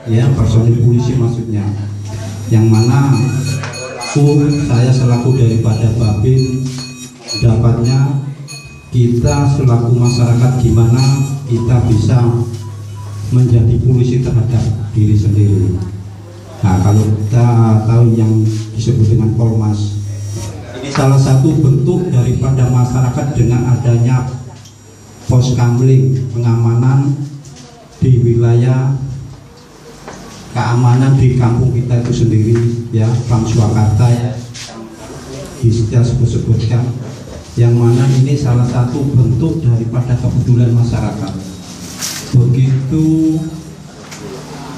ya, personil polisi maksudnya, yang mana saya selaku daripada Babin dapatnya kita selaku masyarakat gimana kita bisa menjadi polisi terhadap diri sendiri. Nah, kalau kita tahu yang disebut dengan Polmas, ini salah satu bentuk daripada masyarakat dengan adanya pos kamling pengamanan di wilayah keamanan di kampung kita itu sendiri, ya, Pam Swakarta ya, kita sebutkan, yang mana ini salah satu bentuk daripada kepedulian masyarakat. Begitu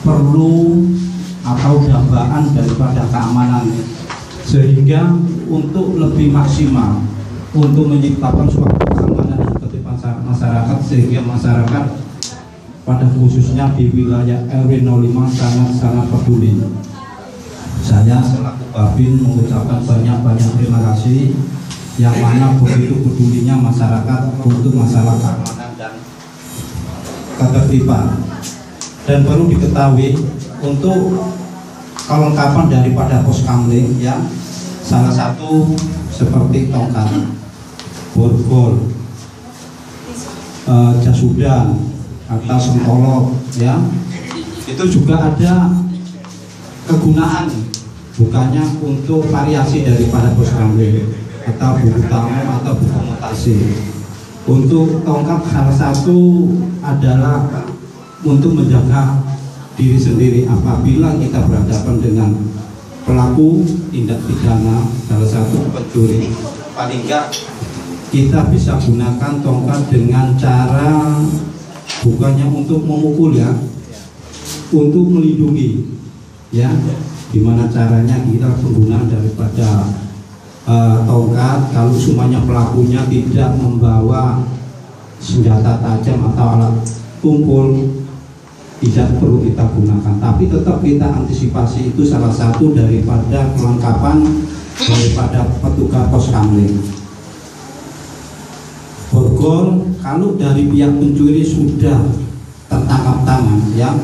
perlu atau dambaan daripada keamanan, sehingga untuk lebih maksimal untuk menciptakan suatu keamanan dan ketertiban masyarakat, sehingga masyarakat pada khususnya di wilayah RW 05 sangat-sangat peduli. Saya selaku Babin mengucapkan banyak-banyak terima kasih, yang mana begitu pedulinya masyarakat untuk masalah keamanan dan ketertiban. Dan perlu diketahui untuk kelengkapan daripada pos kamling, ya, salah satu seperti tongkat, borgol, jasudan atau sentolok, ya, itu juga ada kegunaan, bukannya untuk variasi daripada pos kamling atau buku tamu atau buku mutasi. Untuk tongkat salah satu adalah untuk menjaga diri sendiri apabila kita berhadapan dengan pelaku tindak pidana, salah satu pencuri, paling enggak kita bisa gunakan tongkat dengan cara bukannya untuk memukul, ya, untuk melindungi, ya. Gimana caranya kita penggunaan daripada tongkat, kalau semuanya pelakunya tidak membawa senjata tajam atau alat tumpul, tidak perlu kita gunakan, tapi tetap kita antisipasi. Itu salah satu daripada kelengkapan daripada petugas pos kamling. Borgol, kalau dari pihak pencuri sudah tertangkap tangan, ya,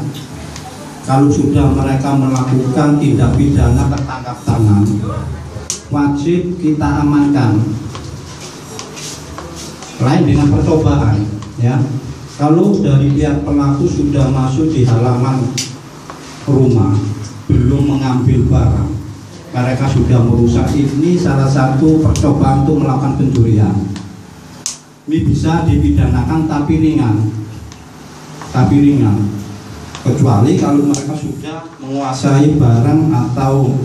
kalau sudah mereka melakukan tindak pidana tertangkap tangan, wajib kita amankan. Lain dengan percobaan, ya. Kalau dari pihak pelaku sudah masuk di halaman rumah, belum mengambil barang, mereka sudah merusak, ini salah satu percobaan untuk melakukan pencurian. Ini bisa dipidanakan tapi ringan, kecuali kalau mereka sudah menguasai barang atau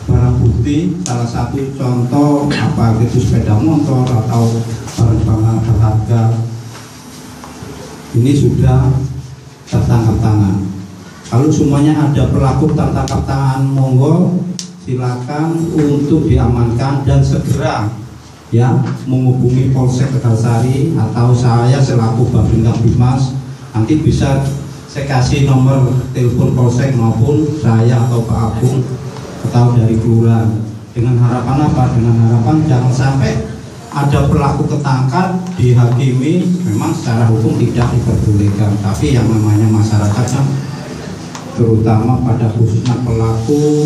barang bukti, salah satu contoh apa itu sepeda motor atau barang berharga, ini sudah tertangkap tangan. Kalau semuanya ada pelaku tertangkap tangan, monggo silakan untuk diamankan dan segera, ya, menghubungi Polsek Tegalsari atau saya selaku Babin Kamtibmas. Nanti bisa saya kasih nomor telepon Polsek maupun saya atau Pak Agung atau dari kelurahan. Dengan harapan apa? Dengan harapan jangan sampai ada pelaku ketangkap dihakimi, memang secara hukum tidak diperbolehkan, tapi yang namanya masyarakatnya, terutama pada khususnya pelaku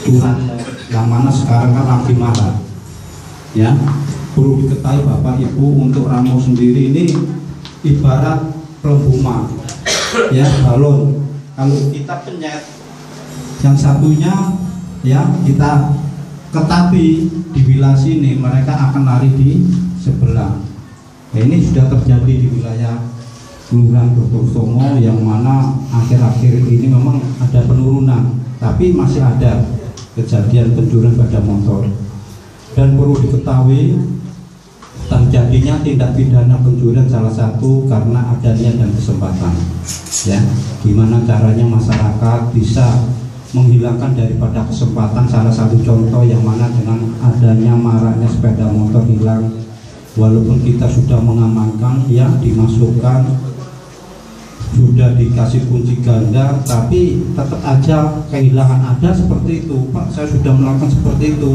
curang yang mana sekarang kan lagi marah, ya. Perlu diketahui Bapak Ibu, untuk ramo sendiri ini ibarat pelembuma, ya, balon. Kalau kita penyet yang satunya, ya, kita ketapi di wilayah sini, mereka akan lari di sebelah. Nah, ini sudah terjadi di wilayah Kelurahan Dr. Songo, yang mana akhir-akhir ini memang ada penurunan, tapi masih ada kejadian pencurian sepeda motor. Dan perlu diketahui terjadinya tindak pidana pencurian salah satu karena adanya dan kesempatan, ya. Gimana caranya masyarakat bisa menghilangkan daripada kesempatan, salah satu contoh yang mana dengan adanya maraknya sepeda motor hilang, walaupun kita sudah mengamankan, ya, dimasukkan, sudah dikasih kunci ganda, tapi tetap aja kehilangan. Ada seperti itu, Pak, saya sudah melakukan seperti itu.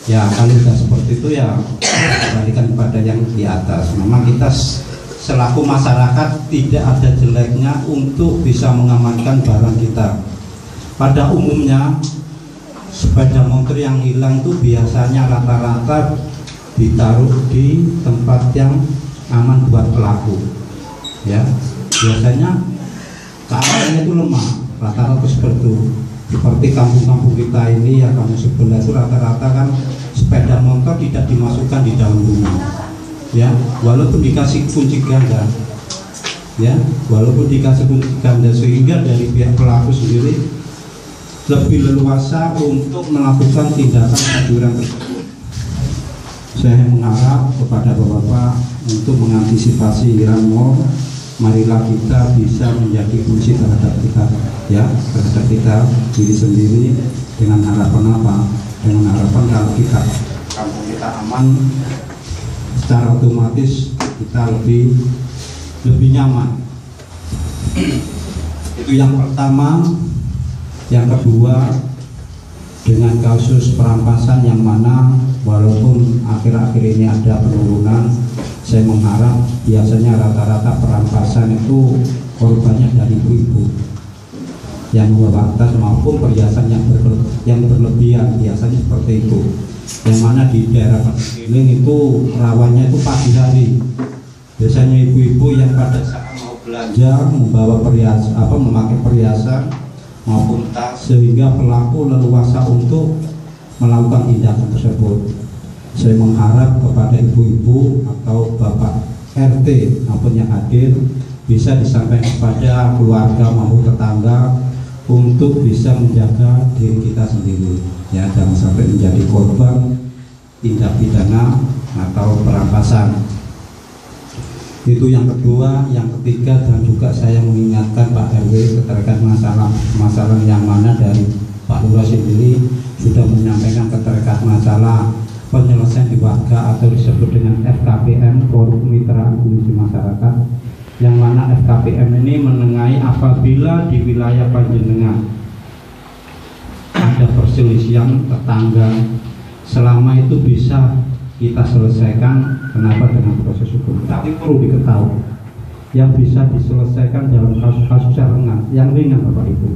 Ya, kalau sudah seperti itu, ya kembalikan kepada yang di atas. Memang kita selaku masyarakat tidak ada jeleknya untuk bisa mengamankan barang kita. Pada umumnya sepeda motor yang hilang itu biasanya rata-rata ditaruh di tempat yang aman buat pelaku, ya. Biasanya keamanannya itu lemah, rata-rata seperti itu. Seperti kampung-kampung kita ini ya, kampung sebelah itu rata-rata kan sepeda motor tidak dimasukkan di dalam rumah, ya, walaupun dikasih kunci ganda, ya, walaupun dikasih kunci ganda, sehingga dari pihak pelaku sendiri lebih leluasa untuk melakukan tindakan pencurian tersebut. Saya mengharap kepada Bapak-bapak untuk mengantisipasi mal, marilah kita bisa menjadi kunci terhadap kita, ya, terhadap kita diri sendiri, dengan harapan apa? Dengan harapan kalau kita kampung kita aman, secara otomatis kita lebih nyaman. Itu yang pertama. Yang kedua, dengan kasus perampasan yang mana walaupun akhir-akhir ini ada penurunan, saya mengharap biasanya rata-rata perampasan itu korbannya dari ibu-ibu yang membawa tas maupun perhiasan yang berlebihan, biasanya seperti itu. Yang mana di daerah sekeliling itu rawannya itu pagi hari. Biasanya ibu-ibu yang pada saat mau belanja membawa perhiasan, memakai perhiasan maupun tas, sehingga pelaku leluasa untuk melakukan tindakan tersebut. Saya mengharap kepada ibu-ibu atau bapak RT maupun yang hadir bisa disampaikan kepada keluarga maupun tetangga untuk bisa menjaga diri kita sendiri, ya, jangan sampai menjadi korban tindak pidana atau perampasan. Itu yang kedua. Yang ketiga, dan juga saya mengingatkan Pak RW terkait masalah yang mana dari Pak Lurah sendiri sudah menyampaikan terkait masalah penyelesaian di warga atau disebut dengan FKPM, Forum Kemitraan Polisi Masyarakat, yang mana FKPM ini menengahi apabila di wilayah panjenengan ada perselisihan tetangga, selama itu bisa kita selesaikan. Kenapa? Dengan proses hukum. Tapi perlu diketahui, yang bisa diselesaikan dalam kasus-kasus yang ringan Bapak Ibu,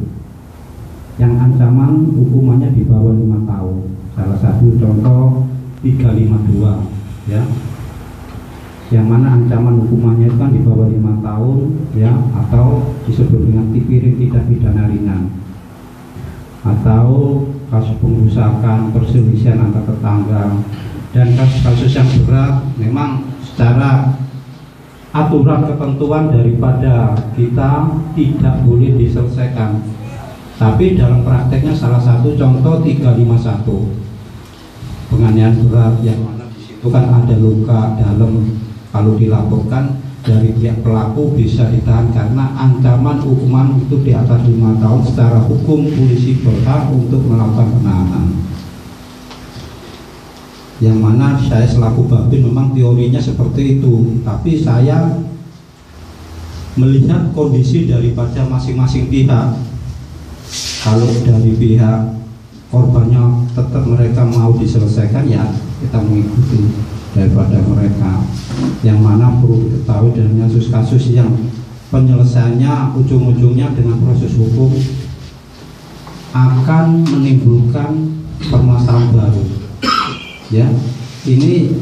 yang ancaman hukumannya di bawah 5 tahun. Salah satu contoh 352, ya, yang mana ancaman hukumannya itu kan di bawah 5 tahun, ya, atau disebut dengan piring tidak pidana ringan, atau kasus pengrusakan, perselisihan antar tetangga. Dan kasus-kasus yang berat memang secara aturan ketentuan daripada kita tidak boleh diselesaikan, tapi dalam prakteknya salah satu contoh 351 penganiayaan berat, yang mana di situ kan ada luka dalam, kalau dilaporkan dari pihak pelaku bisa ditahan karena ancaman hukuman itu di atas 5 tahun. Secara hukum polisi berhak untuk melakukan penahanan, yang mana saya selaku Babin memang teorinya seperti itu, tapi saya melihat kondisi daripada masing-masing pihak. Kalau dari pihak korbannya tetap mereka mau diselesaikan, ya kita mengikuti daripada mereka. Yang mana perlu diketahui dengan kasus-kasus yang penyelesaiannya ujung-ujungnya dengan proses hukum akan menimbulkan permasalahan baru. Ya, ini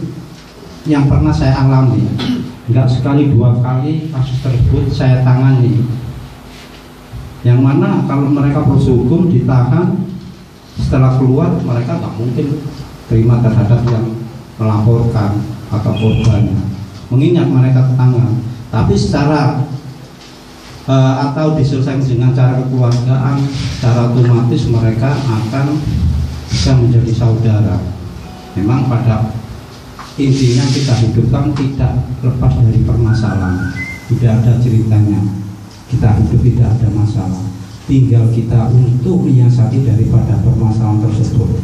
yang pernah saya alami, nggak sekali 2 kali kasus tersebut saya tangani, yang mana kalau mereka proses hukum ditahan, setelah keluar mereka nggak mungkin terima terhadap yang melaporkan atau korbannya, mengingat mereka tetangga. Tapi secara atau diselesaikan dengan cara kekeluargaan, secara otomatis mereka akan bisa menjadi saudara. Memang pada intinya kita hidup kan tidak lepas dari permasalahan, tidak ada ceritanya. Kita hidup tidak ada masalah, tinggal kita untuk menyiasati daripada permasalahan tersebut.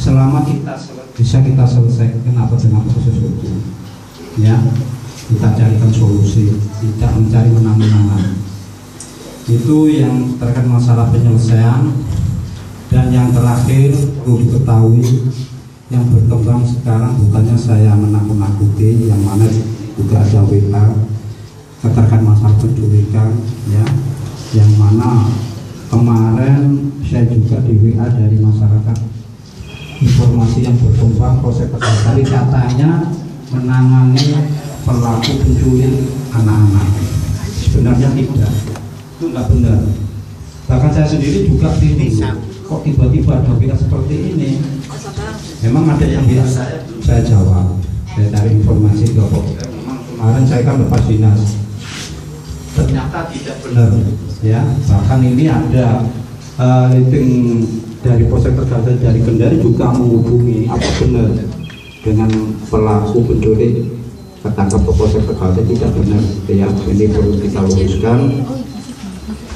Selama bisa kita selesaikan apa dengan proses hukum, ya, kita carikan solusi, tidak mencari menang-menangan. Itu yang terkait masalah penyelesaian. Dan yang terakhir perlu diketahui, yang berkembang sekarang bukannya saya menakut-nakuti, yang mana juga ada WA keterangan masalah penculikan ya, yang mana kemarin saya juga di WA dari masyarakat informasi yang berkembang Polsek Tegal katanya menangani pelaku penculik anak-anak. Sebenarnya tidak, itu nggak benar. Bahkan saya sendiri juga bingung, kok tiba-tiba ada WA seperti ini. Memang ada yang WA saya jawab, saya cari informasi ke Polsek. Kemarin saya kan lepas dinas, ternyata tidak benar ya. Bahkan ini ada leading dari Polsek Tegal dari Kendari juga menghubungi apa benar dengan pelaku penculik ketangkap ke Polsek Tegal, tidak benar ya. Ini perlu kita luruskan.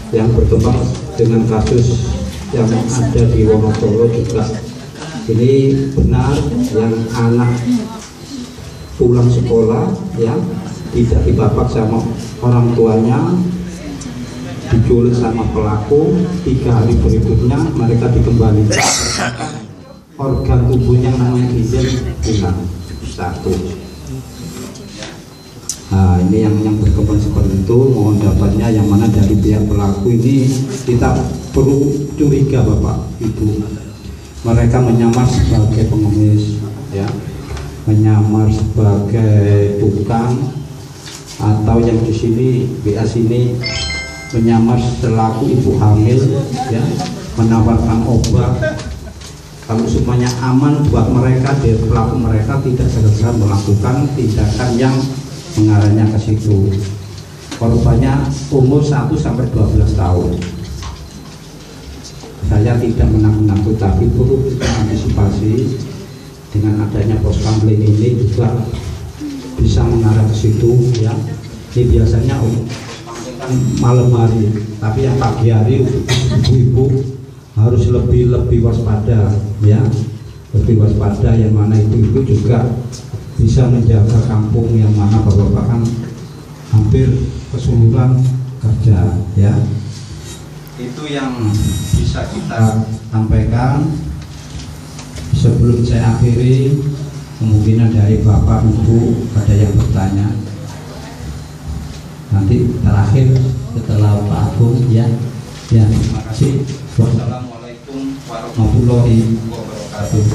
Yang berkembang dengan kasus yang ada di Wonosobo juga ini benar, yang anak pulang sekolah ya tidak dibabak sama orang tuanya, diculik sama pelaku, 3 hari berikutnya mereka dikembalikan, organ tubuhnya namanya ginjal hilang 1. Nah, ini yang berkembang seperti itu. Mohon dapatnya yang mana dari pihak pelaku ini kita perlu curiga Bapak Ibu, mereka menyamar sebagai pengemis ya, menyamar sebagai tukang, atau yang di sini BA sini menyamar selaku ibu hamil ya, menawarkan obat. Kalau semuanya aman buat mereka, dari pelaku mereka tidak segera melakukan tindakan yang mengarahnya ke situ. Korbannya umur 1 sampai 12 tahun. Saya tidak menakut-nakut, tapi perlu kita antisipasi dengan adanya pos kampleng ini juga bisa mengarah ke situ ya. Ini biasanya malam hari, tapi yang pagi hari ibu-ibu harus lebih waspada ya, lebih waspada, yang mana ibu-ibu juga bisa menjaga kampung yang mana bapak kan hampir keseluruhan kerja ya. Itu yang bisa kita sampaikan. Sebelum saya akhiri, kemungkinan dari bapak ibu ada yang bertanya, nanti terakhir setelah Pak Agung ya. Terima kasih. Wassalamualaikum warahmatullahi wabarakatuh.